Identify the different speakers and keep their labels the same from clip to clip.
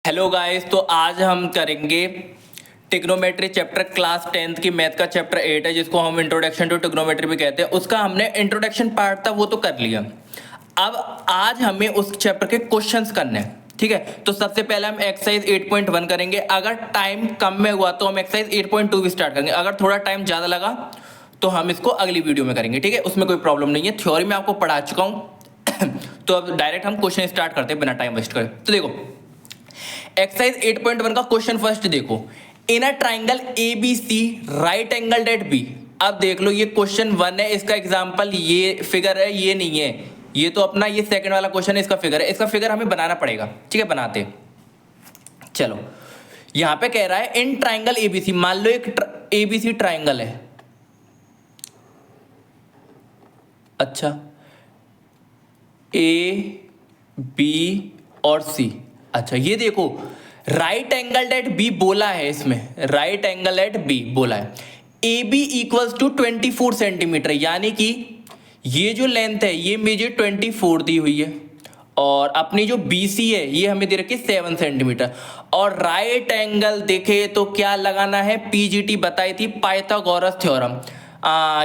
Speaker 1: Hello guys, तो आज हम करेंगे ट्रिग्नोमेट्री चैप्टर क्लास 10th की मैथ का चैप्टर 8 है, जिसको हम इंट्रोडक्शन टू ट्रिग्नोमेट्री भी कहते हैं। उसका हमने इंट्रोडक्शन पार्ट था वो तो कर लिया। अब आज हमें उस चैप्टर के क्वेश्चंस करने हैं, ठीक है। तो सबसे पहले हम एक्सरसाइज 8.1 करेंगे। अगर टाइम कम में हुआ तो हम एक्सरसाइज 8.2 भी स्टार्ट करेंगे। अगर थोड़ा टाइम ज़्यादा लगा तो हम इसको अगली वीडियो में करेंगे, ठीक है। उसमें कोई प्रॉब्लम नहीं है, थ्योरी में आपको पढ़ा चुका हूँ। तो अब डायरेक्ट हम क्वेश्चन स्टार्ट करते हैं बिना टाइम वेस्ट करे। तो देखो एक्सरसाइज 8.1 का क्वेश्चन फर्स्ट देखो। In a triangle ABC right angle at B. अब देख लो ये क्वेश्चन 1 है, इसका एग्जांपल ये फिगर है, ये नहीं है, ये तो अपना ये सेकंड वाला क्वेश्चन है, इसका फिगर है। इसका फिगर हमें बनाना पड़ेगा, ठीक है, बनाते हैं। चलो यहां पे कह रहा है इन ट्राइंगल ABC, मान लो एक ABC ट्राइंगल है। अच्छा, A B और C। अच्छा ये देखो राइट एंगल एट बी बोला है, इसमें राइट एंगल एट बी बोला है। A B equals to 24 centimetre, यानी कि ये जो लेंथ है ये मुझे 24 दी हुई है, और अपनी जो BC है ये हमें दे रखी है 7 सेंटीमीटर। और राइट एंगल देखे तो क्या लगाना है, PGT बताई थी, पाइथागोरस थ्योरम।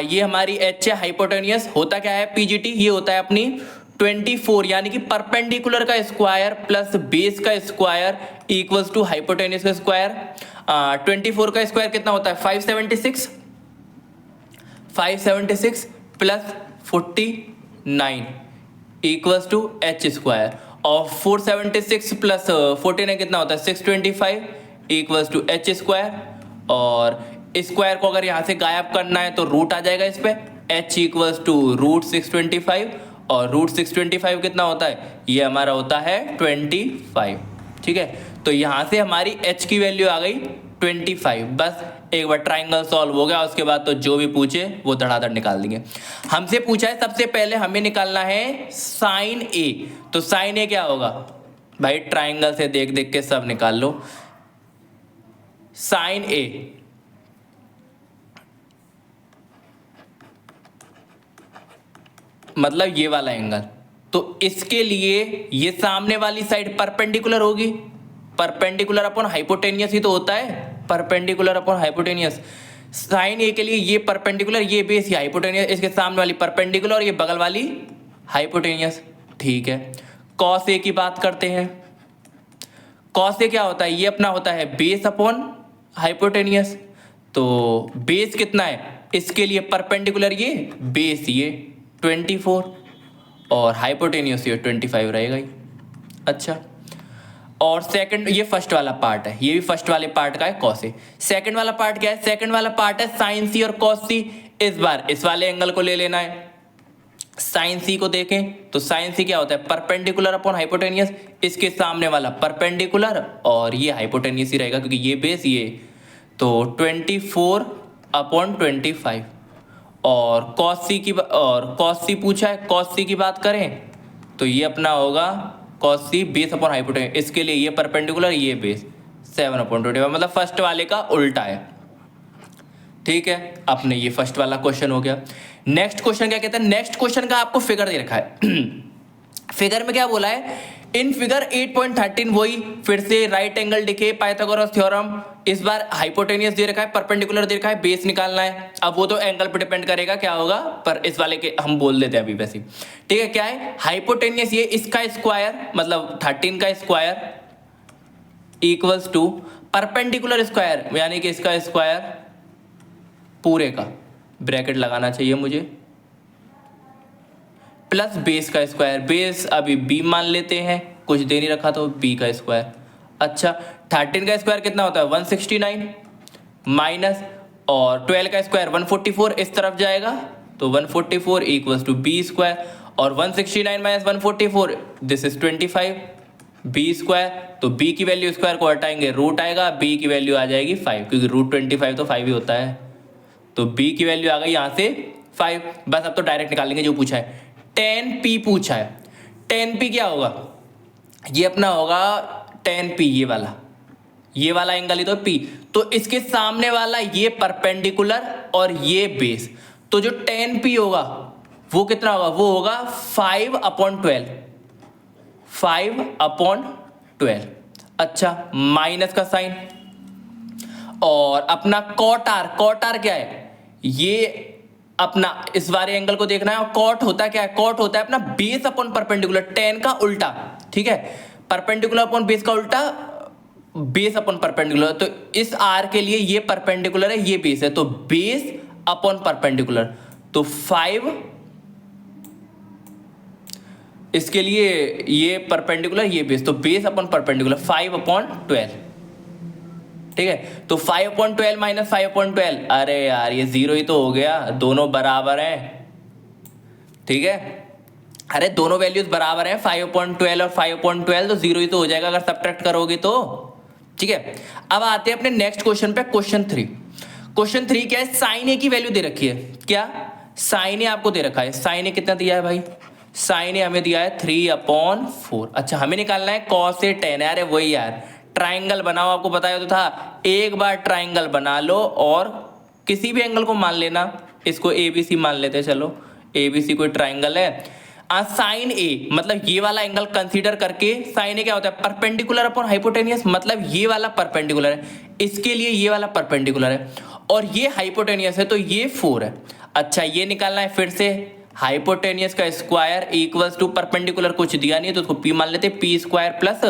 Speaker 1: ये हमारी H है, हाइपोटेनियस। होता क्या है PGT, ये होता है अपनी 24, यानी कि परपेंडिकुलर का स्क्वायर प्लस बेस का स्क्वायर इक्वल्स टू हाइपोटेनियस का स्क्वायर। 24 का स्क्वायर कितना होता है 576, 576 plus 49 equals to H square. और 476 प्लस 49 कितना होता है 625 इक्वल्स टू H स्क्वायर। और स्क्वायर को अगर यहाँ से गायब करना है तो रूट आ जाएगा इस पे, H इक्वल्स टू रूट 625। और रूट 625 कितना होता है, ये हमारा होता है 25, ठीक है। तो यहाँ से हमारी H की वैल्यू आ गई 25। बस एक बार ट्राइंगल सॉल्व हो गया, उसके बाद तो जो भी पूछे वो धड़ाधड़ निकाल देंगे। हमसे पूछा है सबसे पहले हमें निकालना है साइन A। तो साइन A क्या होगा भाई, ट्राइंगल से देख देख के सब निकाल लो। साइन A मतलब ये वाला एंगल। तो इसके लिए ये सामने वाली साइड परपेंडिकुलर होगी, परपेंडिकुलर अपॉन हाइपोटेनियस ही तो होता है, परपेंडिकुलर अपॉन हाइपोटेनियस। साइन ए के लिए ये परपेंडिकुलर, ये बेस, ये हाइपोटेनियस, इसके सामने वाली परपेंडिकुलर और ये बगल वाली हाइपोटेनियस, ठीक है। कॉस ए की बात करते हैं। कॉस ए क्या होता है, ये अपना होता है बेस अपॉन हाइपोटेनियस। तो बेस कितना है इसके लिए परपेंडिकुलर, ये बेस ये 24 और हाइपोटेनियस ये 25 रहेगा ही। अच्छा, और सेकंड, ये फर्स्ट वाला पार्ट है, ये भी फर्स्ट वाले पार्ट का है कॉस ए। सेकंड वाला पार्ट क्या है, सेकंड वाला पार्ट है साइन सी और कॉस सी। इस बार इस वाले एंगल को ले लेना है। साइन सी को देखें तो साइन सी क्या होता है परपेंडिकुलर अपॉन हाइपोटेनियस, इसके सामने वाला परपेंडिकुलर और ये हाइपोटेनियस ही रहेगा क्योंकि ये बेस ये। तो 24 अपॉन 25। और कॉस सी पूछा है, कॉस सी की बात करें तो ये अपना होगा कॉस सी बेस अपॉन हाइपोटेनियस, इसके लिए ये परपेंडिकुलर ये बेस 7 अपॉन 25, मतलब फर्स्ट वाले का उल्टा है, ठीक है। अपने ये फर्स्ट वाला क्वेश्चन हो गया। नेक्स्ट क्वेश्चन क्या कहता है, नेक्स्ट क्वेश्चन का आपको फिगर दे रखा है। फिगर में क्या बोला है, इन फिगर 8.13 वही फिर से राइट एंगल दिखे, पाइथागोरस थ्योरम। इस बार हाइपोटेनियस दे रखा है, परपेंडिकुलर दे रखा है, बेस निकालना है। अब वो तो एंगल पे डिपेंड करेगा क्या होगा, पर इस वाले के हम बोल देते हैं अभी वैसे, ठीक है। क्या है हाइपोटेनियस, ये इसका स्क्वायर मतलब 13 का square equals to perpendicular square, यानी कि इसका स्क्वायर पूरे का, ब्रैकेट लगाना चाहिए मुझे, प्लस बेस का स्क्वायर। बेस अभी b मान लेते हैं, कुछ दे नहीं रखा तो b का स्क्वायर। अच्छा, 13 का स्क्वायर कितना होता है 169 माइनस, और 12 का स्क्वायर 144 इस तरफ जाएगा तो 144 इक्वल्स टू b स्क्वायर। और 169 minus 144 this is 25 b square. तो b की वैल्यू स्क्वायर को हटाएंगे रूट आएगा, b की वैल्यू आ जाएगी 5, क्योंकि रूट 25 तो 5 ही होता है। तो b की वैल्यू आ गई यहाँ से 5। बस अब तो डायरेक्ट निकालेंगे जो पूछा है। 10p पूछा है, 10p क्या होगा, ये अपना होगा 10p, ये वाला एंगल ही तो p। तो इसके सामने वाला ये परपेंडिकुलर और ये बेस, तो जो 10p होगा वो कितना होगा, वो होगा 5/12, 5/12। अच्छा माइनस का साइन, और अपना कॉट आर क्या है, ये अपना इस वाले एंगल को देखना है, और कॉट होता क्या है, कॉट होता है अपना बेस अपॉन परपेंडिकुलर, टेन का उल्टा, ठीक है, परपेंडिकुलर अपॉन बेस का उल्टा, बेस अपॉन परपेंडिकुलर। तो इस आर के लिए ये परपेंडिकुलर है, ये बेस है, तो बेस अपॉन परपेंडिकुलर, तो 5, इसके लिए ये परपेंडिकुलर ये बेस, तो बेस अपॉन परपेंडिकुलर 5/12, ठीक है। तो 5/12 माइनस 5/12, अरे यार ये 0 ही तो हो गया, दोनों बराबर हैं, ठीक है। अरे दोनों वैल्यूज बराबर हैं, 5/12 और 5/12, तो 0 ही तो हो जाएगा अगर सब्ट्रैक्ट करोगे तो, ठीक है। अब आते हैं अपने नेक्स्ट क्वेश्चन पे, क्वेश्चन 3। क्वेश्चन 3 क्या है, साइन ए की वैल्यू दे रखी है, क्या साइन ए आपको दे रखा है, साइन ए कितना दिया है भाई, साइन ए हमें दिया है 3/4। अच्छा हमें निकालना है कॉस ए tan है, अरे वही यार ट्राइंगल बनाओ, आपको बताया तो था, एक बार ट्राइंगल बना लो और किसी भी एंगल को मान लेना, इसको ABC मान लेते हैं, चलो ABC कोई ट्राइंगल है। साइन ए मतलब ये वाला एंगल कंसीडर करके, साइन ए क्या होता है, परपेंडिकुलर अपॉन हाइपोटेनियस, मतलब ये वाला परपेंडिकुलर है, इसके लिए ये वाला परपेंडिकुलर है, और ये हाइपोटेनियस है, तो ये 4 है। अच्छा ये निकालना है फिर से, हाइपोटेनियस का स्क्वायर इक्वल्स टू परपेंडिकुलर, कुछ दिया नहीं है तो उसको p मान लेते, p² प्लस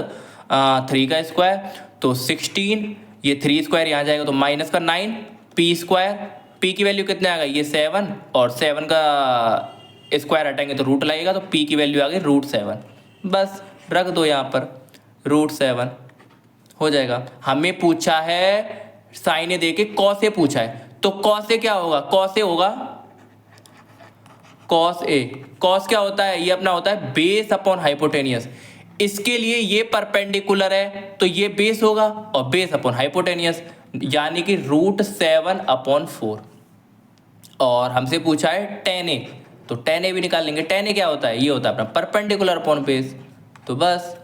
Speaker 1: 3 का स्क्वायर, तो 16, ये 3 स्क्वायर यहाँ जाएगा तो माइनस का 9, p², p की वैल्यू कितने आ गई, ये 7, और 7 का स्क्वायर हटाएंगे तो रूट लगेगा, तो p की वैल्यू आ गई √7, बस रख दो यहाँ पर, √7 हो जाएगा। हमें पूछा है साइन ए देके कॉस ए पूछा है, तो कॉस ए क्या होगा, कॉस ए होगा कॉस ए, कॉस क्या होता है, ये अपना होता है बेस अपॉन हाइपोटेनियस, इसके लिए ये परपेंडिकुलर है तो ये बेस होगा, और बेस अपॉन हाइपोटेनियस यानी कि √7/4, और हमसे पूछा है tan ए, तो tan ए भी निकाल लेंगे, tan ए क्या होता है, ये होता है अपना परपेंडिकुलर अपॉन बेस, तो बस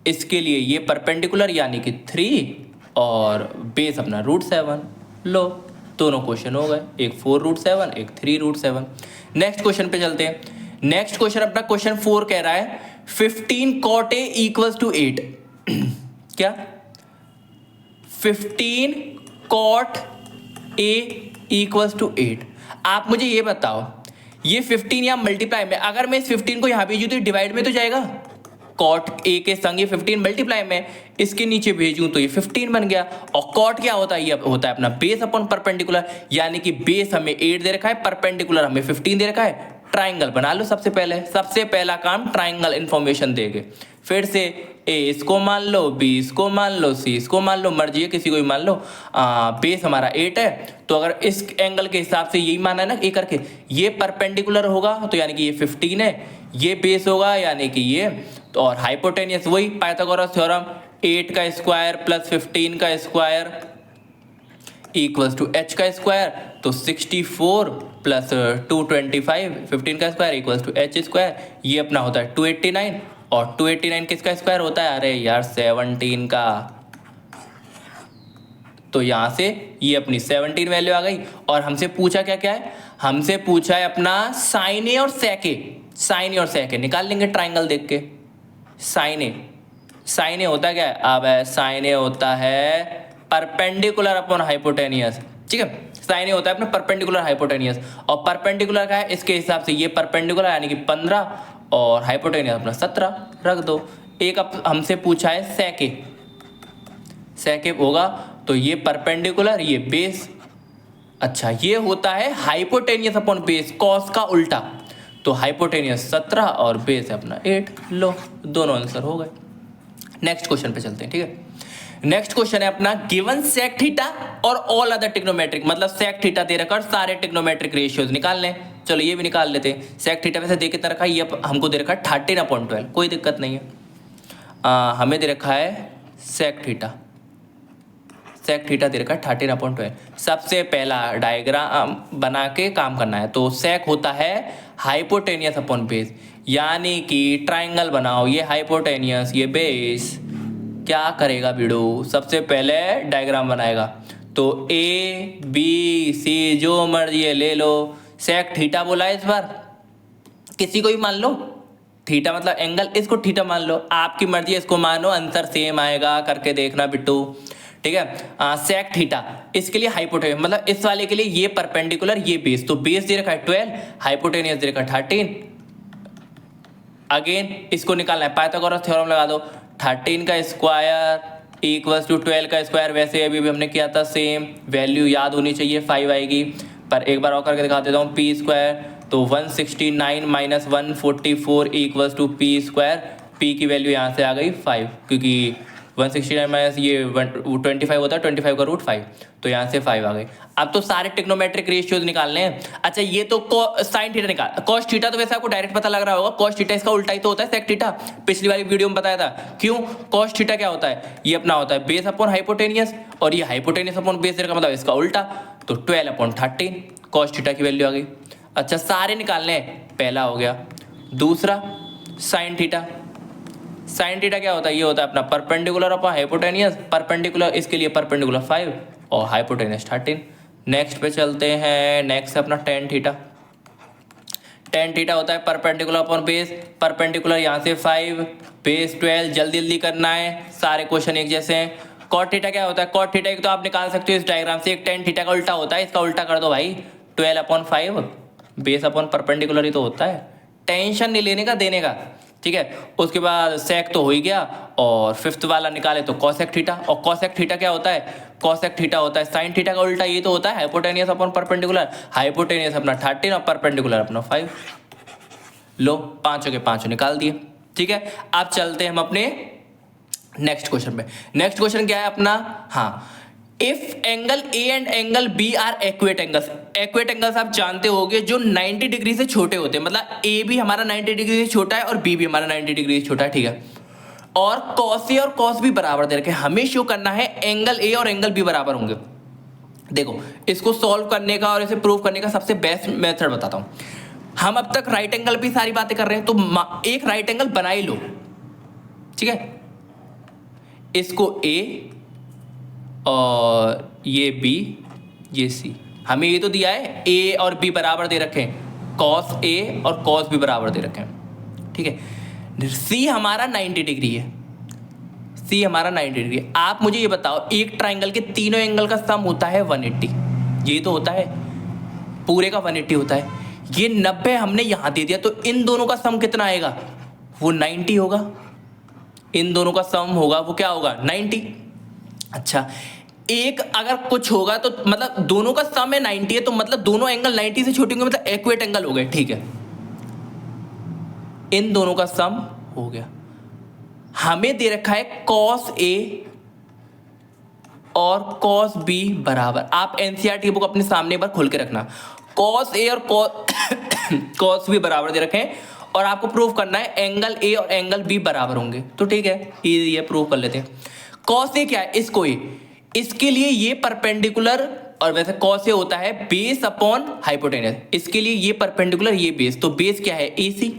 Speaker 1: इसके लिए ये परपेंडिकुलर यानी कि 3 और बेस अपना √7, लो दोनों क्वेश्चन हो गए, एक 4√7 एक 3√7। नेक्स्ट क्वेश्चन पे चलते हैं। नेक्स्ट क्वेश्चन अपना क्वेश्चन 4 कह रहा है 15 cot A इक्वल्स टू 8, क्या 15 cot A इक्वल्स टू 8। आप मुझे ये बताओ, ये 15 यहाँ मल्टीप्लाई में, अगर मैं इस 15 को यहाँ भेजूँ तो डिवाइड में तो जाएगा, कॉट ए के संग ये 15 मल्टीप्लाई में, इसके नीचे भेजूं तो ये 15 बन गया। और कॉट क्या होता है, ये होता है अपना बेस अपॉन परपेंडिकुलर, यानी कि बेस हमें 8 दे रखा है, परपेंडिकुलर हमें 15 दे रखा है। ट्राइंगल बना लो, सबसे पहला काम ट्राइंगल इंफॉर्मेशन देके, फिर से ए इसको मान लो, बी इसको मान लो, सी इसको मान लो, मर्जी है किसी को भी मान लो। बेस हमारा 8 है, तो अगर इस एंगल के हिसाब से यही माना है ना, ए करके ये परपेंडिकुलर होगा तो यानी कि ये 15 है, ये बेस होगा यानी कि ये, तो और हाइपोटेनियस वही पाइथागोरस थ्योरम, 8 का स्क्वायर प्लस 15 का स्क्वायर इक्वल्स टू h का स्क्वायर, तो 64 प्लस 225, 15 का square equals to h square, ये अपना होता है 289, और 289 किसका स्क्वायर होता है, अरे यार 17 का, तो यहाँ से ये अपनी 17 वैल्यू आ गई। और हमसे पूछा क्या क्या है, हमसे पूछा है अपना साइन ए और सेक ए, साइन ए और सेक ए निकाल लेंगे ट्राइंगल देख के। साइन ए होता क्या है, अब साइन ए होता है परपेंडिकुलर अपॉन हाइपोटेनियस, ठीक है, साइन ए होता है अपना परपेंडिकुलर हाइपोटेनियस, और परपेंडिकुलर का है इसके हिसाब से ये परपेंडिकुलर यानी कि 15 और हाइपोटेनियस अपना 17 रख दो। एक अब हमसे पूछा है सेक ए होगा, तो ये परपेंडिकुलर ये बेस, अच्छा ये होता है हाइपोटेनियस अपॉन बेस, कॉस का उल्टा, तो हाइपोटेनियस 17 और बेस अपना 8, लो दोनों आंसर हो गए। नेक्स्ट क्वेश्चन पे चलते हैं, ठीक है। नेक्स्ट क्वेश्चन है अपना गिवन सेक थीटा और ऑल अदर ट्रिग्नोमेट्रिक, मतलब सेक थीटा दे रखा और सारे ट्रिग्नोमेट्रिक रेशियोज निकाल लें, चलो ये भी निकाल लेते हैं। सेक थीटा वैसे दे कितना रखा है, ये हमको दे रखा है 13/12, कोई दिक्कत नहीं है। हमें दे रखा है सेक थीटा दे रखा है 13/12। सबसे पहला डायग्राम बना के काम करना है, तो सेक होता है हाइपोटेनियस अपॉन बेस, यानी कि ट्राइंगल बनाओ, ये हाइपोटेनियस ये बेस, क्या करेगा बिडू, सबसे पहले डायग्राम बनाएगा, तो ए बी सी जो मर्जी है ले लो, सेक थीटा बोला है इस बार, किसी को भी मान लो, थीटा मतलब एंगल, इसको थीटा मान लो, आपकी मर्जी है, इसको मानो, आंसर सेम आएगा, करके देखना बिट्टू, ठीक है। सेक थीटा, इसके लिए हाइपोटेनियस, मतलब इस वाले के लिए ये परपेंडिकुलर ये बेस, तो बेस दे रखा है 12, हाइपोटेनियस दे रखा है 13। अगेन इसको निकालना है, पाइथागोरस थ्योरम लगा दो, 13 का स्क्वायर इक्वल्स टू 12 का स्क्वायर, वैसे अभी भी हमने किया था सेम, वैल्यू याद होनी चाहिए 5 आएगी, पर एक बार और करके दिखा देता हूँ, पी स्क्वायर तो 169 minus 144 equals to P square, P की वैल्यू यहाँ से आ गई 5, क्योंकि 169 माइनस ये 25 होता है, 25 का रूट 5, तो यहाँ से 5 आ गई। अब तो सारे टिग्नोमेट्रिक रेशियोज निकालने हैं। अच्छा ये तो साइन थीटा निकाल, कॉस थीटा तो वैसे आपको डायरेक्ट पता लग रहा होगा, कॉस थीटा इसका उल्टा ही तो होता है सेक थीटा, पिछली वाली वीडियो में बताया था। क्यों? कॉस थीटा क्या होता है, ये अपना होता है बेस अपॉन हाइपोटेनियस, और ये हाइपोटेनियस अपॉन बेस का मतलब इसका उल्टा, तो 12 अपॉन 13 कॉस थीटा की वैल्यू आ गई। अच्छा सारे निकालने हैं, पहला हो गया। दूसरा साइन थीटा, साइन थीटा क्या होता है, ये होता है अपना परपेंडिकुलर अपॉन हाइपोटेनियस, परपेंडिकुलर इसके लिए परपेंडिकुलर 5 और हाइपोटेनियस 13। नेक्स्ट पे चलते हैं, नेक्स्ट अपना टेन थीटा, टेन थीटा होता है परपेंडिकुलर अपॉन बेस, परपेंडिकुलर यहाँ से 5 बेस 12, जल्दी जल्दी करना है, सारे क्वेश्चन एक जैसे हैं। कॉट थीटा क्या होता है, कॉट थीटा एक तो आप निकाल सकते हो इस डायग्राम से, एक टेन थीटा का उल्टा होता है, इसका उल्टा कर दो भाई, 12 अपॉन 5 बेस अपॉन परपेंडिकुलर ही तो होता है, टेंशन नहीं लेने का देने का, ठीक है। उसके बाद सेक तो हो ही गया, और फिफ्थ वाला निकाले तो कॉसेक थीटा, और कॉसेक थीटा क्या होता है, कॉसेक थीटा होता है साइन थीटा का उल्टा, ये तो होता है हाइपोटेनियस अपॉन परपेंडिकुलर, हाइपोटेनियस अपना 13 और परपेंडिकुलर अपना 5। लो पांचों के पांचों निकाल दिए, ठीक है। अब चलते हैं हम अपने नेक्स्ट क्वेश्चन पे। नेक्स्ट क्वेश्चन क्या है अपना, हाँ, if angle A and angle B are acute angles, acute angles आप जानते होगे जो 90 डिग्री से छोटे होते हैं, मतलब ए भी हमारा 90 डिग्री से छोटा है और बी भी हमारा 90 डिग्री से छोटा है, ठीक है। और कॉस ए और कॉस बी बराबर दे रखे, हमें शो करना है एंगल ए और एंगल बी बराबर होंगे। देखो इसको सॉल्व करने का और इसे प्रूव करने का सबसे बेस्ट मेथड बताता हूं। हम अब तक राइट एंगल पे सारी बातें कर रहे हैं, तो एक राइट एंगल बना ही लो, ठीक है। इसको ए और ये बी ये सी, हमें ये तो दिया है ए और बी बराबर दे रखे हैं, कॉस ए और कॉस बी बराबर दे रखे हैं, ठीक है। सी हमारा 90 डिग्री है, सी हमारा 90 डिग्री है। आप मुझे ये बताओ, एक ट्राइंगल के तीनों एंगल का सम होता है 180, ये तो होता है पूरे का 180 होता है, ये 90 हमने यहां दे दिया, तो इन दोनों का सम कितना आएगा, वो 90 होगा, इन दोनों का सम होगा वो क्या होगा 90। अच्छा एक अगर कुछ होगा तो मतलब दोनों का सम है 90 है, तो मतलब दोनों एंगल 90 से छोटे होंगे, मतलब एक्वेट एंगल हो गए, ठीक है। इन दोनों का सम हो गया। हमें दे रखा है कॉस ए और कॉस बी बराबर, आप एनसीईआरटी बुक अपने सामने एक बार खोल के रखना, कॉस ए और कॉस बी बराबर दे रखे हैं, और आपको प्रूव करना है एंगल ए और एंगल बी बराबर होंगे, तो ठीक है इजी है, प्रूव कर लेते हैं। कॉस ए क्या है, इसको ए, इसके लिए ये परपेंडिकुलर, और वैसे कॉस ए होता है बेस अपॉन हाइपोटेनस, इसके लिए ये परपेंडिकुलर ये बेस, तो बेस क्या है ए सी,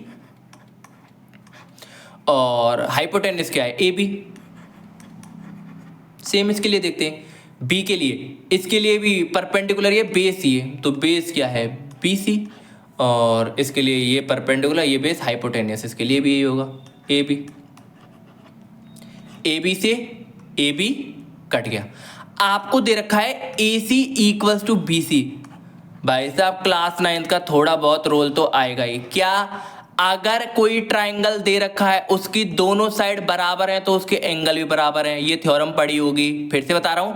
Speaker 1: और हाइपोटेनस क्या है ए बी। सेम इसके लिए देखते हैं, बी के लिए, इसके लिए भी परपेंडिकुलर ये बेस ही है, तो बेस क्या है बी सी, और इसके लिए ये परपेंडिकुलर ये बेस हाइपोटेनियस, इसके लिए भी यही होगा ए बी। ए बी से ए बी कट गया। आपको दे रखा है ए सी इक्वल्स टू बी सी, भाई साहब क्लास 9th का थोड़ा बहुत रोल तो आएगा ही। क्या, अगर कोई ट्राइंगल दे रखा है उसकी दोनों साइड बराबर है तो उसके एंगल भी बराबर हैं, ये थ्योरम पढ़ी होगी, फिर से बता रहा हूं,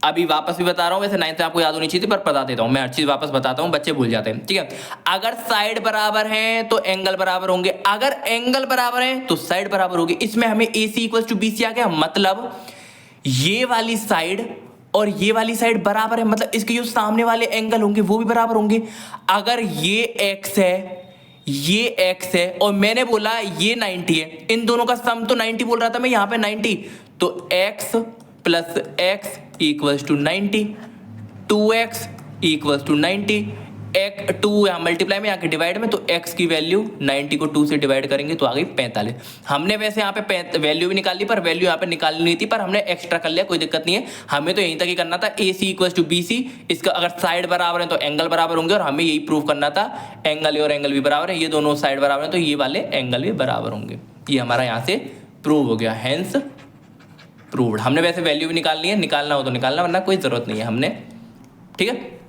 Speaker 1: अभी वापस भी बता रहा हूं, वैसे 9th में आपको याद होनी चाहिए थी पर बता देता हूं, मैं हर चीज वापस बताता हूं, बच्चे भूल जाते हैं, ठीक है। अगर साइड बराबर है तो एंगल बराबर होंगे, अगर एंगल बराबर है तो साइड बराबर होगी। इसमें हमें ए सी इक्वल्स टू बी सी आ गया, मतलब ये वाली साइड और ये वाली साइड बराबर है, मतलब इसके जो सामने वाले एंगल होंगे वो भी बराबर होंगे। अगर ये एक्स है ये x है और मैंने बोला ये 90 है, इन दोनों का सम तो 90 बोल रहा था मैं, यहाँ पे 90, तो x plus x equals to 90, 2x equals to 90, एक 2 यहाँ मल्टीप्लाई में, यहाँ के डिवाइड में, तो x की वैल्यू 90 को 2 से डिवाइड करेंगे तो आ गई 45। हमने वैसे यहाँ पे वैल्यू भी निकाली, पर वैल्यू यहाँ पे निकालनी नहीं थी, पर हमने एक्स्ट्रा कर लिया, कोई दिक्कत नहीं है। हमें तो यहीं तक ही करना था, AC इक्वल्स टू BC, इसका अगर साइड बराबर है तो एंगल बराबर होंगे, और हमें यही प्रूव करना था एंगल ए और एंगल बी बराबर है, ये दोनों साइड बराबर है तो ये वाले एंगल भी बराबर होंगे। ये हमारा यहाँ से प्रूव हो गया, हेंस प्रूव्ड। हमने वैसे वैल्यू भी निकालनी है, निकालना हो तो निकालना, वरना कोई जरूरत नहीं है हमने, ठीक है।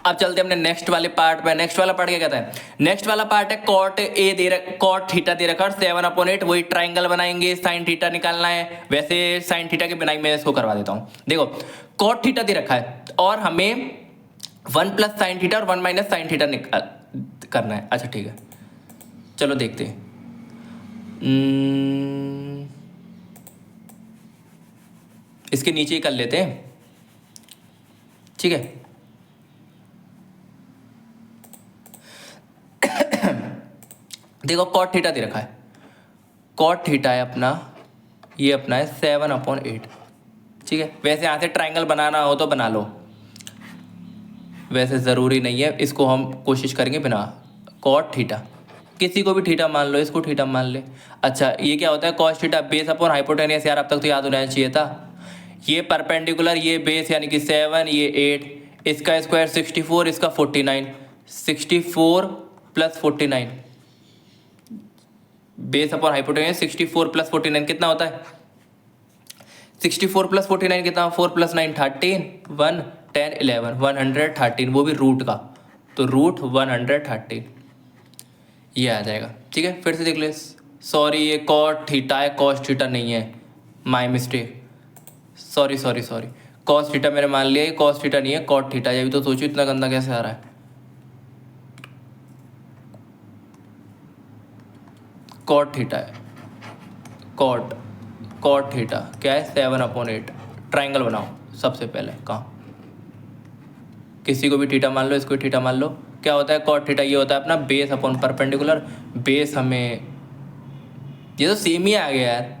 Speaker 1: अब चलते हैं अपने नेक्स्ट वाले पार्ट पे। नेक्स्ट वाला पार्ट क्या कहता है? नेक्स्ट वाला पार्ट है कॉट ए दे रखा, कॉट थीटा दे रखा और 7/8, वही ट्राइंगल बनाएंगे, साइन थीटा निकालना है। वैसे साइन थीटा के बिना ही मैं इसको करवा देता हूं। देखो कॉट थीटा दे रखा है और हमें 1 प्लस साइन थीटा और 1 माइनस साइन थीटा करना है। अच्छा ठीक है, चलो देखते हैं। इसके नीचे ही कर लेते हैं, ठीक है। देखो कॉट थीटा दे रखा है, कॉट थीटा है अपना, ये अपना है 7/8, ठीक है। वैसे यहाँ से ट्राइंगल बनाना हो तो बना लो, वैसे ज़रूरी नहीं है, इसको हम कोशिश करेंगे बिना। कॉट थीटा, किसी को भी थीटा मान लो, इसको थीटा मान ले। अच्छा ये क्या होता है? Cos theta base upon hypotenuse, यार अब तक तो याद होना चाहिए था। ये परपेंडिकुलर, ये बेस यानी कि 7, ये 8, इसका स्क्वायर 64, इसका 49, 64 plus 49, base upon hypotenuse 64 plus 49 कितना होता है? 64 प्लस 49 कितना? 4 प्लस 9 13, 1 10 11 113, वो भी रूट का, तो रूट 113 ये आ जाएगा, ठीक है। फिर से देख ले, सॉरी ये कॉट थीटा है, कॉस थीटा नहीं है, my mistake, sorry sorry sorry, cos theta मैंने मान लिया, ये कॉस थीटा नहीं है, कॉट थीटा। ये भी तो सोचो इतना गंदा कैसे आ रहा है। कॉट थीटा है, कॉट थीटा क्या है? 7/8। ट्राइंगल बनाओ सबसे पहले, कहाँ? किसी को भी थीटा मान लो, इसको थीटा मान लो। क्या होता है कॉट थीटा? ये होता है अपना बेस अपॉन परपेंडिकुलर। बेस हमें, ये तो सेम ही आ गया यार,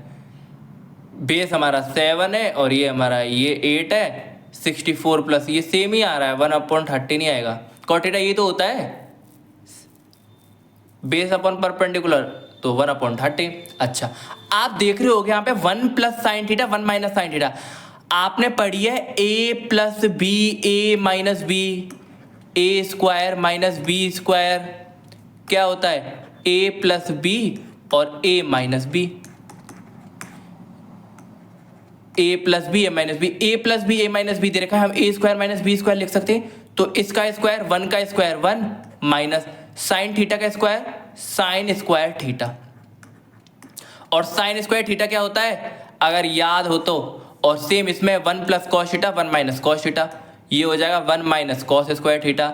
Speaker 1: बेस हमारा 7 है और ये हमारा ये 8 है, 64 प्लस ये सेम ही आ रहा है, 1/13 नहीं आएगा। कॉट थीटा ये तो होता है बेस अपॉन परपेंडिकुलर, तो 1/13। अच्छा आप देख रहे हो यहाँ पे 1 plus sine theta 1 minus sine theta, आपने पढ़ी है a plus B, A minus B, A square minus B square. क्या होता है? a प्लस बी और a minus B, a plus B, a minus B, a plus B, a minus B दे रखा है, हम a square minus B square लिख सकते हैं। तो इसका स्क्वायर 1 का स्क्वायर 1 माइनस साइन थीटा का स्क्वायर साइन स्क्वायर थीटा। और साइन स्क्वायर थीटा क्या होता है अगर याद हो तो? और सेम इसमें 1 plus cos theta 1 minus cos theta, ये हो जाएगा 1 माइनस कॉस स्क्वायर थीटा।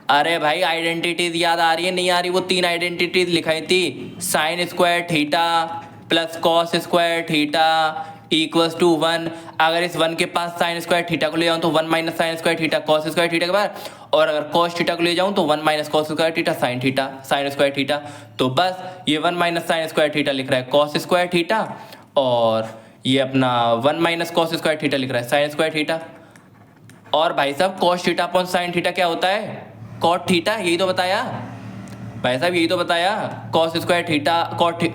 Speaker 1: अरे भाई आइडेंटिटीज याद आ रही है नहीं आ रही? वो 3 आइडेंटिटीज लिखाई थी, sine square theta plus cos square theta equals to 1। अगर इस 1 के पास साइन स्क्वायर थीटा को ले जाऊँ तो 1 minus sign square theta cos square theta के बाद, और अगर कॉस थीटा को ले जाऊँ तो 1 minus cos square theta sine theta sine square theta. तो बस ये 1 माइनस साइन स्क्वायर थीटा लिख रहा है कॉस स्क्वायर थीटा, और ये अपना 1 माइनस कॉस स्क्वायर थीटा लिख रहा है साइन स्क्वायर थीटा। और भाई साहब cos theta upon sine theta क्या होता है? कॉट थीटा, यही तो बताया भाई साहब, यही तो बताया। Cos square theta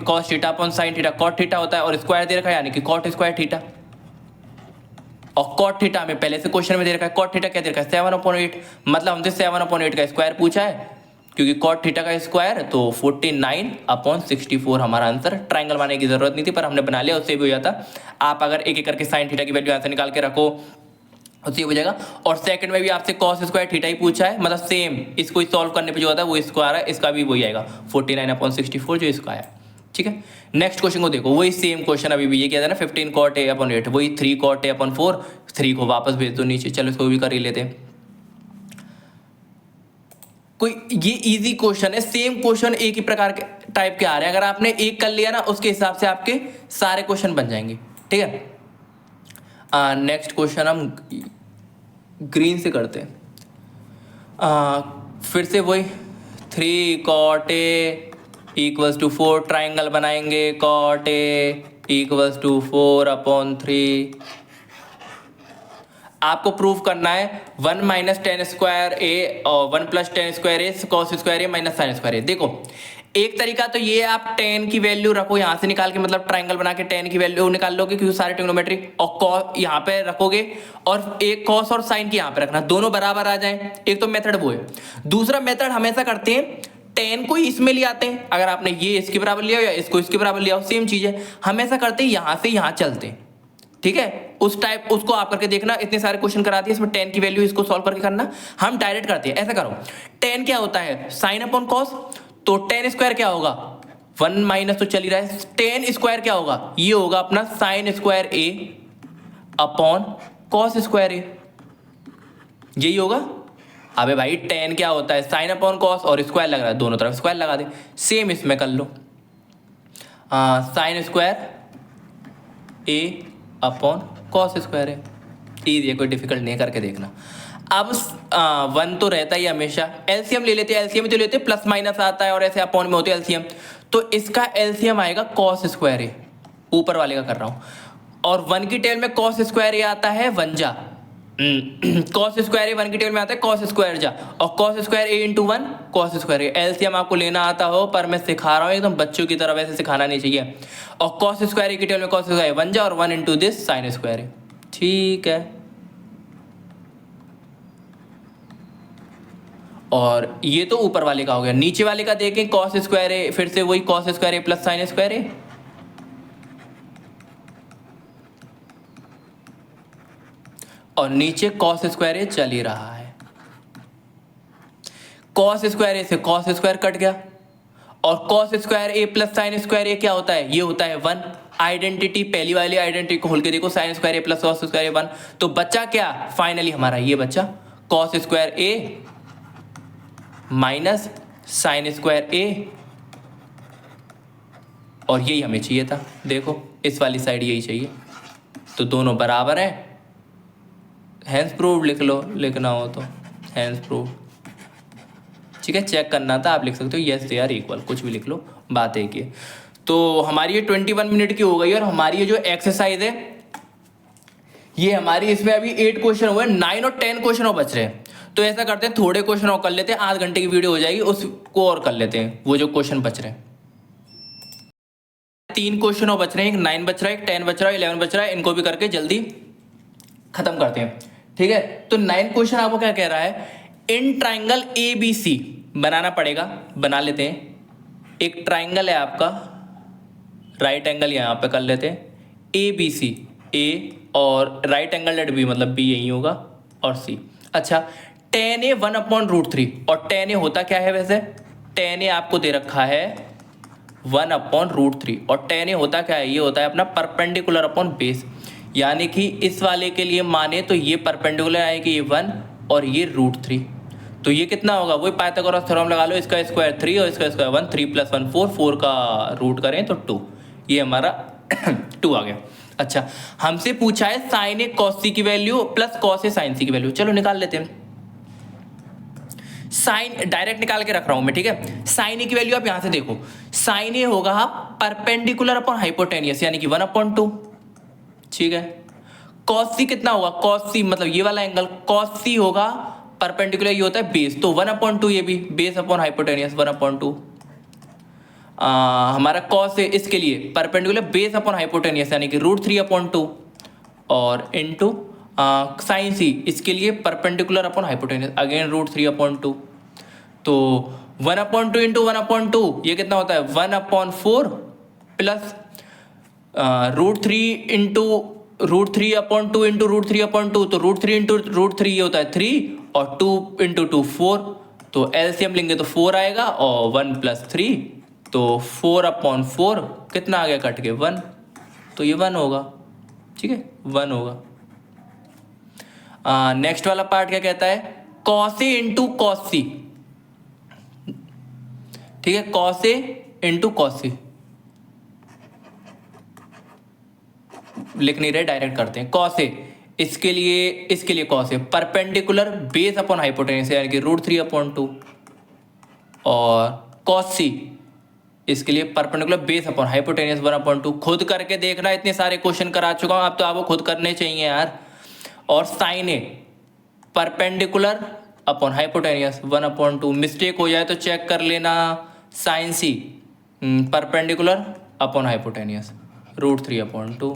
Speaker 1: cos theta upon sine theta cot theta होता है, और स्क्वायर दे रखा है यानी कि कॉट स्क्वायर थीटा। और कॉट थीटा हमें पहले से क्वेश्चन में दे रखा है, कॉट थीटा क्या दे रखा है? 7/8, मतलब हमसे 7/8 का स्क्वायर पूछा है, क्योंकि कॉट थीटा का स्क्वायर तो 49/64 हमारा आंसर। ट्राइंगल बनाने की जरूरत नहीं थी पर हमने बना लिया, उससे भी हो जाता। आप अगर एक एक करके साइन थीटा की वैल्यू आंसर निकाल के रखो उससे हो जाएगा। और सेकंड में भी आपसे कॉस स्क्वायर थीटा ही पूछा है, मतलब सेम इसको सॉल्व करने पे जो होता है वो इसको आ रहा है, इसका भी वही आएगा 49/64 जो इसका आया, ठीक है। नेक्स्ट क्वेश्चन को देखो, वही सेम क्वेश्चन अभी भी ये क्या था ना, 15 cot a/8, वही 3 cot a/4, 3 को वापस भेज दो नीचे। चलो इसको भी कर ही लेते हैं। कोई ये इजी क्वेश्चन है, सेम क्वेश्चन एक ही प्रकार के टाइप के आ रहे हैं, अगर आपने एक कर लिया ना उसके हिसाब से आपके सारे क्वेश्चन बन जाएंगे, ठीक है। नेक्स्ट क्वेश्चन हम ग्रीन से करते हैं। फिर से वही 3 cot a equals to 4, triangle बनाएंगे, cot a इक्वल्स टू 4/3। आपको प्रूव करना है 1 माइनस टेन स्क्वायर ए और 1 प्लस टेन स्क्वायर ए कॉस स्क्वायर ए माइनस साइन स्क्वायर ए। देखो एक तरीका तो ये आप टेन की वैल्यू रखो यहाँ से निकाल के, मतलब ट्राइंगल बना के टेन की वैल्यू निकाल लोगे क्योंकि सारे ट्रिग्नोमेट्री, और कॉस यहाँ पे रखोगे और एक कॉस और साइन की यहाँ पे रखना, दोनों बराबर आ जाए। एक तो मेथड वो है। दूसरा मेथड हमेशा करते हैं टेन को इसमें ले आते हैं, अगर आपने ये इसके बराबर लिया या इसको इसके बराबर लिया, सेम चीज है। हमेशा करते हैं यहाँ से यहाँ चलते हैं, ठीक है। उस टाइप उसको आप करके देखना, इतने सारे क्वेश्चन कराती है इसमें टेन की वैल्यू इसको सॉल्व करके करना। हम डायरेक्ट करते हैं, ऐसा करो टेन क्या होता है साइन अपॉन कॉस, तो टेन स्क्वायर क्या होगा 1 माइनस तो चल ही रहा है, टेन स्क्वायर क्या होगा ये होगा अपना साइन स्क्वायर ए अपॉन कॉस स्क्वायर ए, यही होगा। अबे भाई टेन क्या होता है साइन अपॉन कॉस और स्क्वायर लग रहा है, दोनों तरफ स्क्वायर लगा दे। सेम इसमें कर लो साइन स्क्वायर ए अपॉन कॉस स्क्वायर है, इजी है, कोई डिफिकल्ट नहीं है, करके देखना। अब 1 तो रहता ही हमेशा, एलसीएम ले लेते हैं, एलसीएम तो लेते हैं प्लस माइनस आता है और ऐसे अपॉन में होते हैं एलसीएम, तो इसका एलसीएम आएगा कॉस स्क्वायर ए, ऊपर वाले का कर रहा हूं, और 1 की टेबल में कॉस स्क्वायर ए आता है 1 जा, कॉस स्क्वायर ए 1 की टेबल में आता है कॉस स्क्वायर जा, और कॉस स्क्वायर ए इंटू 1 कॉस स्क्वायर ए। एलसीएम आपको लेना आता हो, पर मैं सिखा रहा हूँ एकदम बच्चों की तरह, वैसे सिखाना नहीं चाहिए। और कॉस स्क्वायर ए की टेबल में कॉस स्क्वायर 1 जा और 1 इंटू दिस साइन स्क्वायर ए, ठीक है। और ये तो ऊपर वाले का हो गया, नीचे वाले का देखें कॉस स्क्वायर ए, फिर से वही कॉस स्क्वायर ए प्लस साइन स्क्वायर ए, और नीचे कॉस स्क्वायर ए चल ही रहा है। कॉस स्क्वायर ए से कॉस स्क्वायर कट गया, और कॉस स्क्वायर ए प्लस साइन स्क्वायर ए क्या होता है, ये होता है 1। आइडेंटिटी पहली वाली आइडेंटिटी को खोल के देखो, साइन स्क्वायर ए प्लस कॉस स्क्वायर ए 1, तो बच्चा क्या फाइनली हमारा ये बच्चा कॉस स्क्वायर ए माइनस साइन स्क्वायर ए, और यही हमें चाहिए था। देखो इस वाली साइड यही चाहिए, तो दोनों बराबर है, हैंस प्रूव्ड लिख लो, लिखना हो तो हैंस प्रूव्ड, ठीक है। चेक करना था, आप लिख सकते हो यस दे आर इक्वल, कुछ भी लिख लो, बात एक ही है। तो हमारी ये 21 मिनट की हो गई, और हमारी ये जो एक्सरसाइज है ये हमारी, इसमें अभी 8 क्वेश्चन हुए, 9 और 10 क्वेश्चन और बच रहे हैं। तो ऐसा करते हैं थोड़े क्वेश्चन और कर लेते हैं, आध घंटे की वीडियो हो जाएगी, उसको और कर लेते हैं वो जो क्वेश्चन बच रहे हैं। 3 क्वेश्चन और बच रहे हैं, एक 9 बच रहा है, एक 10 बच रहा है, 11 बच रहा है, इनको भी करके जल्दी खत्म करते हैं, ठीक है। तो 9 क्वेश्चन आपको क्या कह रहा है, in triangle A B C बनाना पड़ेगा, बना लेते हैं। एक ट्राइंगल है आपका, राइट एंगल यहाँ पे कर लेते हैं, ए बी सी, ए और राइट एंगल एट बी, मतलब बी यही होगा और सी। अच्छा, टेन ए 1/√3, और टेन ए होता क्या है वैसे, टेन ए आपको दे रखा है 1/√3, और टेन ए होता क्या है, ये होता है अपना परपेंडिकुलर अपॉन बेस, यानी कि इस वाले के लिए माने तो ये परपेंडिकुलर आए कि ये 1 और ये √3, तो ये कितना होगा, वही पाइथागोरस थ्योरम लगा लो, इसका स्क्वायर 3 और इसका स्क्वायर 1, 3 + 1 4, 4 का रूट करें तो 2, ये हमारा 2 आ गया। अच्छा, हमसे पूछा है साइन ए कॉस सी की value plus cos A sign सी की वैल्यू, चलो निकाल लेते हैं। साइन डायरेक्ट निकाल के रख रहा हूं मैं, ठीक है। साइन ए की वैल्यू आप यहां से देखो, साइन ए होगा परपेंडिकुलर अपॉन हाइपोटेनियस, यानी कि 1/2, ठीक है। कॉस सी कितना होगा, कॉस सी मतलब ये वाला एंगल, कॉस सी होगा परपेंडिकुलर, ये होता है बेस, तो 1/2, ये भी बेस अपॉन हाइपोटेनियस 1/2। हमारा कॉस है इसके लिए परपेंडिकुलर बेस अपॉन हाइपोटेनियस, यानी कि √3/2, और इनटू साइन सी इसके लिए परपेंडिकुलर अपॉन हाइपोटेनियस, अगेन √3/2, तो 1/2 इंटू 1/2 ये कितना होता है 1/4 प्लस √3 इंटू √3/2 इंटू √3/2, तो √3 इंटू √3 ये होता है 3, और 2 इंटू 2 4, तो एलसीएम लेंगे तो 4 आएगा, और 1 + 3, तो 4/4 कितना आ गया कट के 1, तो ये 1 होगा, ठीक है 1 होगा। नेक्स्ट वाला पार्ट क्या कहता है, कॉस ए इंटू कॉस सी, ठीक है, कॉस ए इंटू कॉस सी, लिख नहीं रहे डायरेक्ट करते हैं। कॉस ए इसके लिए cos A perpendicular base upon hypotenuse, यानी कि √3/2, और कॉस सी इसके लिए परपेंडिकुलर बेस अपॉन हाइपोटेनियस 1/2। खुद करके देखना, इतने सारे क्वेश्चन करा चुका हूं, अब तो आपको खुद करने चाहिए यार। और sine A perpendicular upon hypotenuse 1/2। Mistake हो जाए तो चेक कर लेना। Sine C perpendicular upon hypotenuse √3/2।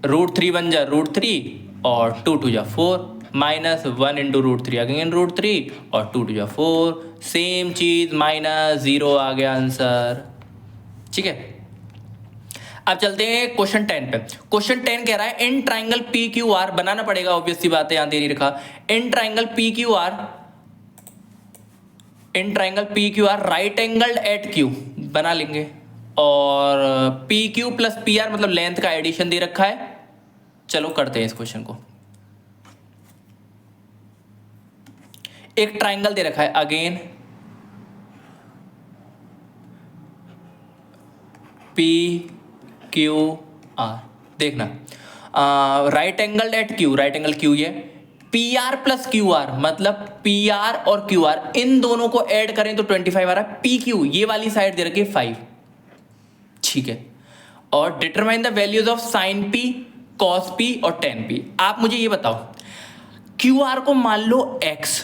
Speaker 1: √3 बन जा √3 और 2 2 जा 4 माइनस 1 इंटू √3 अगेन √3 और 2 2 जा 4 सेम चीज -0 आ गया आंसर। ठीक है, अब चलते हैं क्वेश्चन 10 पे। क्वेश्चन 10 कह रहा है in triangle P Q R, बनाना पड़ेगा ऑब्वियस सी बात है, यहां दे नहीं रखा। In triangle P Q R, in triangle P Q R right angled at Q बना लेंगे, और P Q plus P R मतलब लेंथ का एडिशन दे रखा है। चलो करते हैं इस क्वेश्चन को। एक ट्राइंगल दे रखा है अगेन पी क्यू आर, देखना right angle at Q, right angle Q ये P R plus Q R मतलब पी आर और क्यू आर इन दोनों को ऐड करें तो 25 आ रहा है। पी क्यू ये वाली साइड दे रखी है 5, ठीक है। और determine the values of sine P, cos P और टेन पी। आप मुझे ये बताओ क्यू आर को मान लो x,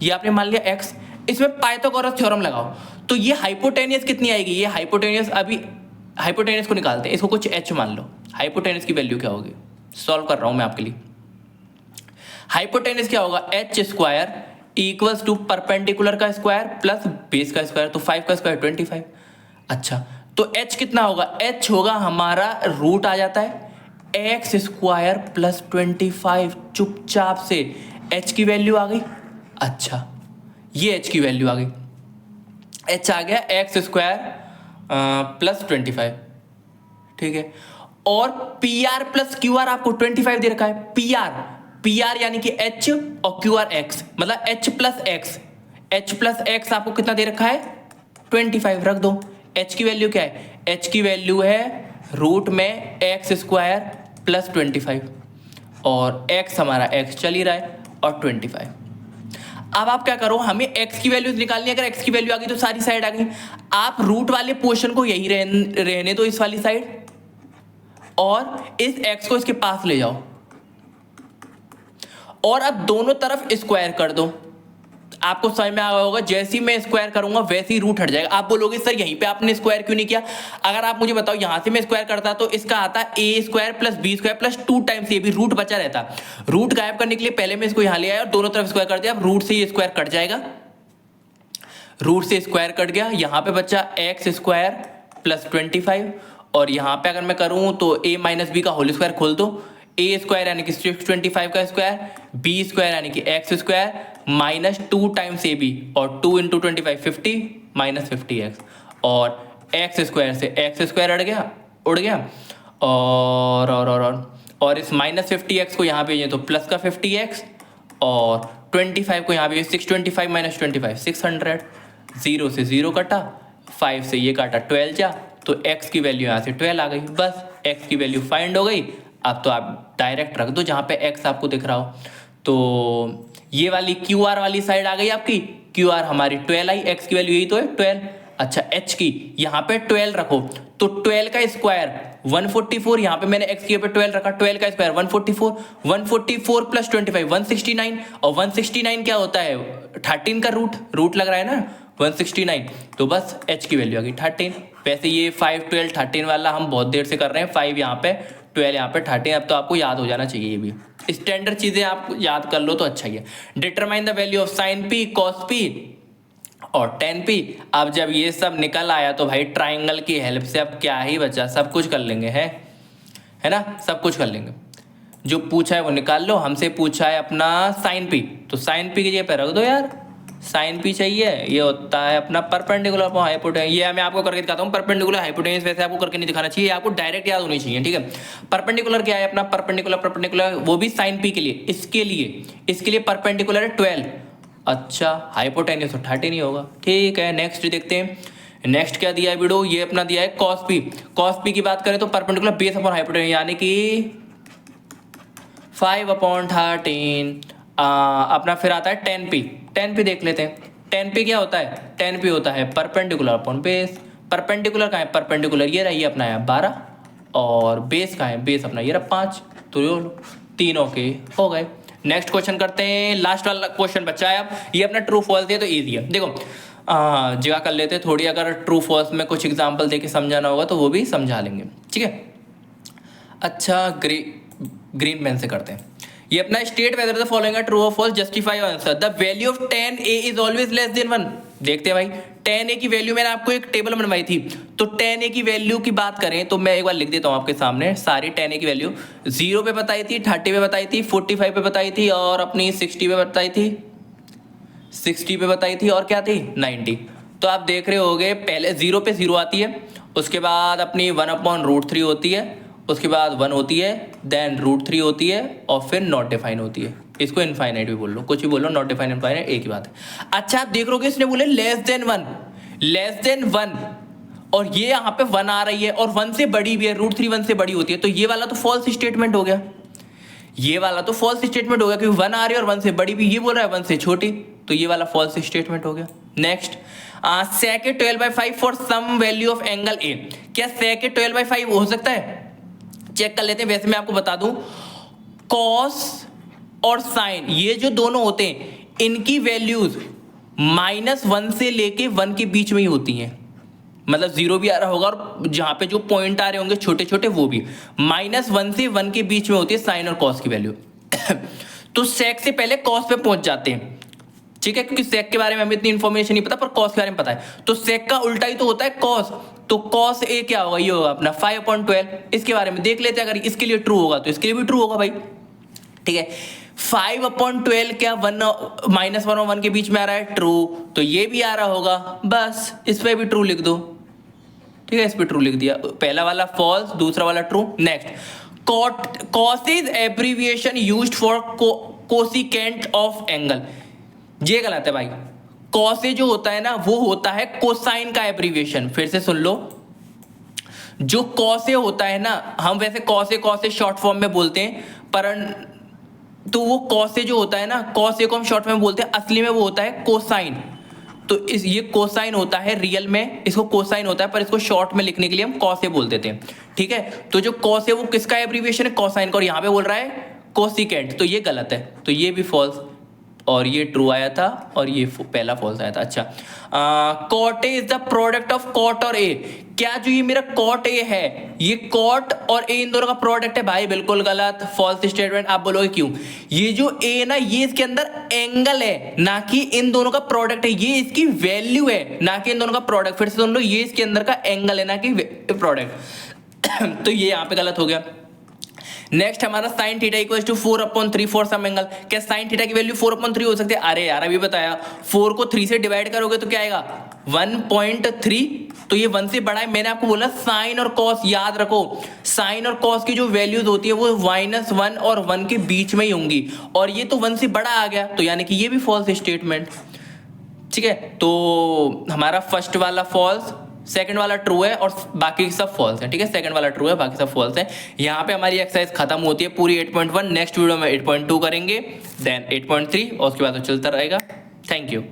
Speaker 1: ये आपने मान लिया x, इसमें पाइथागोरस थ्योरम लगाओ तो ये हाइपोटेनियस कितनी आएगी, ये हाइपोटेनियस, अभी हाइपोटेनियस को निकालते हैं, इसको कुछ h मान लो। हाइपोटेनियस की वैल्यू क्या होगी, सॉल्व कर रहा हूं मैं आपके लिए। हाइपोटेनियस क्या होगा, h square equals to perpendicular का स्क्वायर प्लस बेस का स्क्वायर, तो 5 का स्क्वायर 25। अच्छा तो h कितना होगा, h होगा हमारा रूट आ जाता है x स्क्वायर प्लस 25। चुपचाप से h की वैल्यू आ गई। अच्छा ये h की वैल्यू आ गई, h आ गया x स्क्वायर प्लस 25, ठीक है। और P R plus Q are आपको 25 दे रखा है। पी आर यानी कि h और क्यू आर x मतलब h प्लस x आपको कितना दे रखा है 25, रख दो। h की वैल्यू क्या है, h की वैल्यू है रूट में x स्क्वायर प्लस 25 और x हमारा x चल ही रहा है और 25। अब आप क्या करो, हमें x की वैल्यू निकालनी है। अगर x की वैल्यू आ गई तो सारी साइड आ गई। आप रूट वाले पोर्शन को यही रहने दो, इस वाली साइड, और इस x को इसके पास ले जाओ और अब दोनों तरफ स्क्वायर कर दो। आपको समझ में आ गया होगा, जैसे ही मैं स्क्वायर करूंगा वैसे ही रूट हट जाएगा। आप बोलोगे सर यहीं पे आपने स्क्वायर क्यों नहीं किया। अगर आप मुझे बताओ यहां से मैं स्क्वायर करता तो इसका आता A square plus B square plus 2 times ये भी रूट बचा रहता। रूट गायब करने के लिए पहले मैं इसको यहां ले आया और दोनों तरफ स्क्वायर कर दिया। अब रूट से ये स्क्वायर कट जाएगा, रूट से स्क्वायर कट गया, यहां पे बचा एक्स स्क्वायर प्लस 25 और यहां पे अगर मैं करूं तो a माइनस बी का होल स्क्वायर खोल दो। ए स्क्वायर यानी कि 625 का स्क्वायर, बी स्क्वायर यानी कि x square minus 2 times A B और 2 इंटू 25 50 माइनस 50x और एक्स स्क्वायर से एक्स स्क्वायर उड़ गया और इस माइनस 50x को यहाँ भेजें तो प्लस का 50x और 25 को यहाँ भेजें 625 माइनस 25 600। 0 से 0 कटा, 5 से ये काटा 12 जा, तो x की वैल्यू यहाँ से 12 आ गई। बस x की वैल्यू फाइंड हो गई। अब तो आप डायरेक्ट रख दो जहाँ पे x आपको दिख रहा हो। तो ये वाली क्यू आर वाली साइड आ गई आपकी, क्यू आर हमारी 12 आई, x की वैल्यू यही तो है 12। अच्छा h की यहाँ पे 12 रखो तो 12 का स्क्वायर 144, यहाँ पे मैंने x की पे 12 रखा, 12 का स्क्वायर 144 प्लस 25 169 और 169 क्या होता है 13 का रूट लग रहा है ना 169, तो बस h की वैल्यू आ गई 13। वैसे ये 5 12 13 वाला हम बहुत देर से कर रहे हैं, 5 यहाँ पे 12 यहाँ पे 13, अब तो आपको याद हो जाना चाहिए। ये भी स्टैंडर्ड चीजें आप याद कर लो तो अच्छा ही है। Determine the value of sine P, cos P और टेन पी। अब जब ये सब निकल आया तो भाई ट्राइंगल की हेल्प से अब क्या ही बचा, सब कुछ कर लेंगे, है ना, सब कुछ कर लेंगे। जो पूछा है वो निकाल लो। हमसे पूछा है अपना साइन पी, तो साइन पी की जगह पे रख दो यार, साइन पी चाहिए। ये होता है अपना परपेंडिकुलर अपॉन हाइपोटेन्यूस। ये मैं आपको करके दिखाता हूँ परपेंडिकुलर हाइपोटेन्यूस, वैसे आपको करके नहीं दिखाना चाहिए, आपको डायरेक्ट याद होनी चाहिए, ठीक है। परपेंडिकुलर क्या है अपना, परपेंडिकुलर वो भी साइन पी के लिए, इसके लिए परपेंडिकुलर है 12। अच्छा हाइपोटेन्यूस तो 13 ही होगा, ठीक है। नेक्स्ट देखते हैं, नेक्स्ट क्या दिया है वीडियो, ये अपना दिया है कॉस पी। कॉस पी की बात करें तो परपेंडिकुलर बेस अपॉन हाइपोटेन्यूस यानी कि 5/13 अपना फिर आता है 10p देख लेते हैं। 10p क्या होता है, 10p होता है परपेंडिकुलर अपॉन बेस। परपेंडिकुलर का है, परपेंडिकुलर ये रही अपना है 12 और बेस का है, बेस अपना ये रहा 5, तो तीनों के हो गए। नेक्स्ट क्वेश्चन करते हैं, लास्ट वाला क्वेश्चन बचा है अब, ये अपना ट्रू फॉल्स है तो इजी है। देखो जगह कर लेते हैं थोड़ी, अगर ट्रू फॉल्स में कुछ एग्जांपल देके समझाना होगा तो वो भी समझा लेंगे, ठीक है। अच्छा ग्रीन पेन से करते हैं। ये अपना state whether the following true और false, justify answer. The value of tan a is always less than 1। देखते हैं भाई, tan a की वैल्यू मैंने आपको एक टेबल बनवाई थी, तो tan a की वैल्यू की बात करें तो मैं एक बार लिख देता हूं आपके सामने सारी tan a की वैल्यू। 0 पे बताई थी, 30 पे बताई थी, 45 पे बताई थी और अपनी 60 पे बताई थी, 60 पे बताई थी और क्या थी 90। तो आप देख रहे होगे पहले 0 पे 0 आती है, उसके बाद अपनी 1/√3 होती है, उसके बाद 1 होती है, देन √3 होती है और फिर नॉट डिफाइन होती है। इसको इनफाइनाइट भी बोल लो, कुछ भी बोल लो, नॉट डिफाइन इनफाइनाइट एक ही बात है। अच्छा आप देख रहे हो इसने बोले लेस देन 1 और ये यहाँ पे 1 आ रही है और 1 से बड़ी भी है, √3 1 से बड़ी होती है, तो ये वाला तो फॉल्स स्टेटमेंट हो गया। ये वाला तो फॉल्स स्टेटमेंट हो गया क्योंकि 1 आ रही है और 1 से बड़ी भी, ये बोल रहा है 1 से छोटी, तो ये वाला फॉल्स स्टेटमेंट हो गया। Next sec 12/5 for some value of angle A. क्या sec 12/5 हो सकता है? चेक कर लेते हैं। वैसे मैं आपको बता दूं cos और sin ये जो दोनों होते हैं इनकी वैल्यूज -1 से लेके 1 के बीच में ही होती हैं, मतलब 0 भी आ रहा होगा और जहां पे जो पॉइंट आ रहे होंगे छोटे छोटे वो भी -1 से 1 के बीच में होती है साइन और कॉस की वैल्यू। तो सेक से पहले कॉस पे पहुंच जाते हैं, ठीक है, क्योंकि सेक के बारे में हमें इतनी इन्फॉर्मेशन नहीं पता पर कॉस के बारे में पता है। तो सेक का उल्टा ही तो होता है कॉस, तो कॉस ए क्या होगा, ये होगा अपना 5/12। इसके बारे में देख लेते हैं, अगर इसके लिए ट्रू होगा तो इसके लिए भी ट्रू होगा भाई, ठीक है। 5/12 क्या 1 और 1 के बीच में आ रहा है, ट्रू, तो ये भी आ रहा होगा, बस इस पे भी ट्रू लिख दो, ठीक है, इस पे ट्रू लिख दिया। पहला वाला फॉल्स, दूसरा वाला true. Next cos is abbreviation used for cosecant of angle. ये गलत है भाई, कॉसे जो होता है ना वो होता है कोसाइन का एब्रीविएशन। फिर से सुन लो, जो कॉसे होता है ना, हम वैसे कॉसे शॉर्ट फॉर्म में बोलते हैं, पर तो वो कॉसे जो होता है ना, कॉसे को हम शॉर्ट फॉर्म में बोलते हैं, असली में वो होता है कोसाइन। तो इस ये कोसाइन होता है, रियल में इसको कोसाइन होता है, पर इसको शॉर्ट में लिखने के लिए हम कॉसे बोल देते हैं, ठीक है। तो जो कॉस है वो किसका एब्रीविएशन है, कोसाइन का, और यहाँ पे बोल रहा है कोसिकेंट, तो ये गलत है, तो ये भी फॉल्स और ये ट्रू आया था और ये पहला फॉल्स आया था। अच्छा cot A is the product of cot और ए। क्या जो ये मेरा कॉट ए है ये कॉट और ए इन दोनों का प्रोडक्ट है? भाई बिल्कुल गलत, फॉल्स स्टेटमेंट। आप बोलोगे क्यों? ये जो ए ना ये इसके अंदर एंगल है, ना कि इन दोनों का प्रोडक्ट है, ये इसकी वैल्यू है ना कि इन दोनों का प्रोडक्ट। फिर से सुन लो, ये इसके अंदर का एंगल है ना कि प्रोडक्ट। तो ये यहाँ पे गलत हो गया। नेक्स्ट हमारा sin थीटा equals to 4/3 for some angle. क्या sin थीटा की वैल्यू 4/3 हो सकती है? अरे यार अभी बताया, 4 को 3 से डिवाइड करोगे तो क्या आएगा 1.3, तो ये 1 से बड़ा है। मैंने आपको बोला साइन और कॉस याद रखो, साइन और कॉस की जो वैल्यूज होती है वो -1 और 1 के बीच में ही होंगी, और ये तो 1 से बड़ा आ गया, तो यानी कि ये भी फॉल्स स्टेटमेंट, ठीक है। तो हमारा फर्स्ट वाला फॉल्स, सेकंड वाला ट्रू है और बाकी सब फॉल्स है, ठीक है। सेकंड वाला ट्रू है, बाकी सब फॉल्स है। यहाँ पे हमारी एक्सरसाइज खत्म होती है पूरी 8.1। नेक्स्ट वीडियो में 8.2 करेंगे, देन 8.3 और उसके बाद तो चलता रहेगा। Thank you.